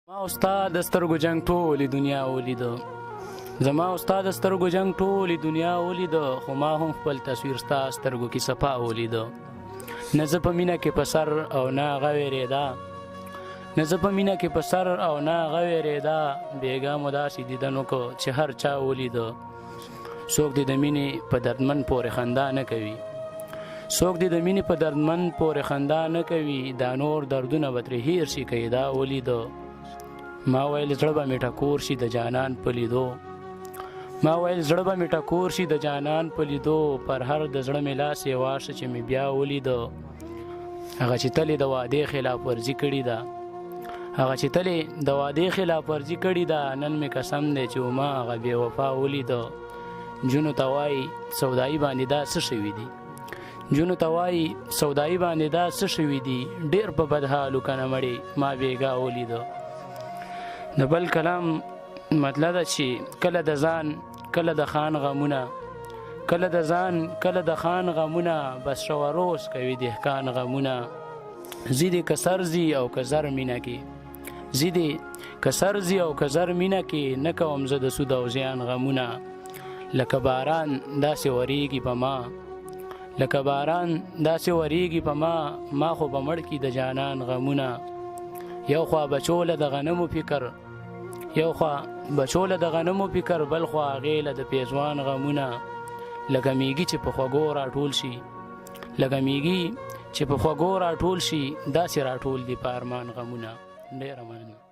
ما استاد سترګو جنگ ټولې دنیا ولیده، زما استاد سترګو جنگ ټولې دنیا ولیده، خو ما هم خپل تصویر ستا سترګو کې صفا ولیده. نه زه په مینه کې په سر او نه هغه وېرېده، نه زه په مینه کې په سر او نه هغه وېرېده، بېګا مو داسې دیدن وکړه چې هر چا ولیده. څوک دې د مینې په دردمن پورې خندا نه کوي، څوک دې د مینې په دردمن پورې خندا نه کوي، دا نور دردونه به ترې هېر شي که یې دا ولیده. ما ویل زړه به مې ټکور شي د جانان په لیدو، ما ویل زړه به مې ټکور شي د جانان په لیدو، پر هر د زړه مې لاس یې واشه چې مې بیا ولیده. هغه چې تل د وعدې خلاف ورزي کړې ده، هغه چې تل د وعدې خلاف ورزي کړې ده، نن مې قسم دی چې ما هغه بې وفا ولیده. جونو ته وایي سودایي باندې دا څه شوي دي، جونو ته وایي سودایي باندې دا څه شوي دي، ډېر په بد حالو که نه مړې ما بېګا ولیده. د بل کلام مطلب ده چې کله د ځان کله د خان غمونه، کله د ځان کله د خان غمونه، بس شوه روز کوي دهقان غمونه. زی دې که سر ځي او که زر مینه کې، زی دې که سر ځي او که زر مینه کې، نه کوم زه د سود او زیان غمونه. لکه باران داسې وریږي په ما، لکه باران داسې وریږي په ما، ما خو به مړ کي د جانان غمونه. یو خوا بچوله د غنمو فکر، یو خوا بچوله د غنمو فکر، بل خوا هغې له د پیزوان غمونه. لکه میږي چې په خوږو راټول شي، لکه میږي چې په خوږو راټول شي، داسې راټول دي په ارمان غمونه. ډېره مننه.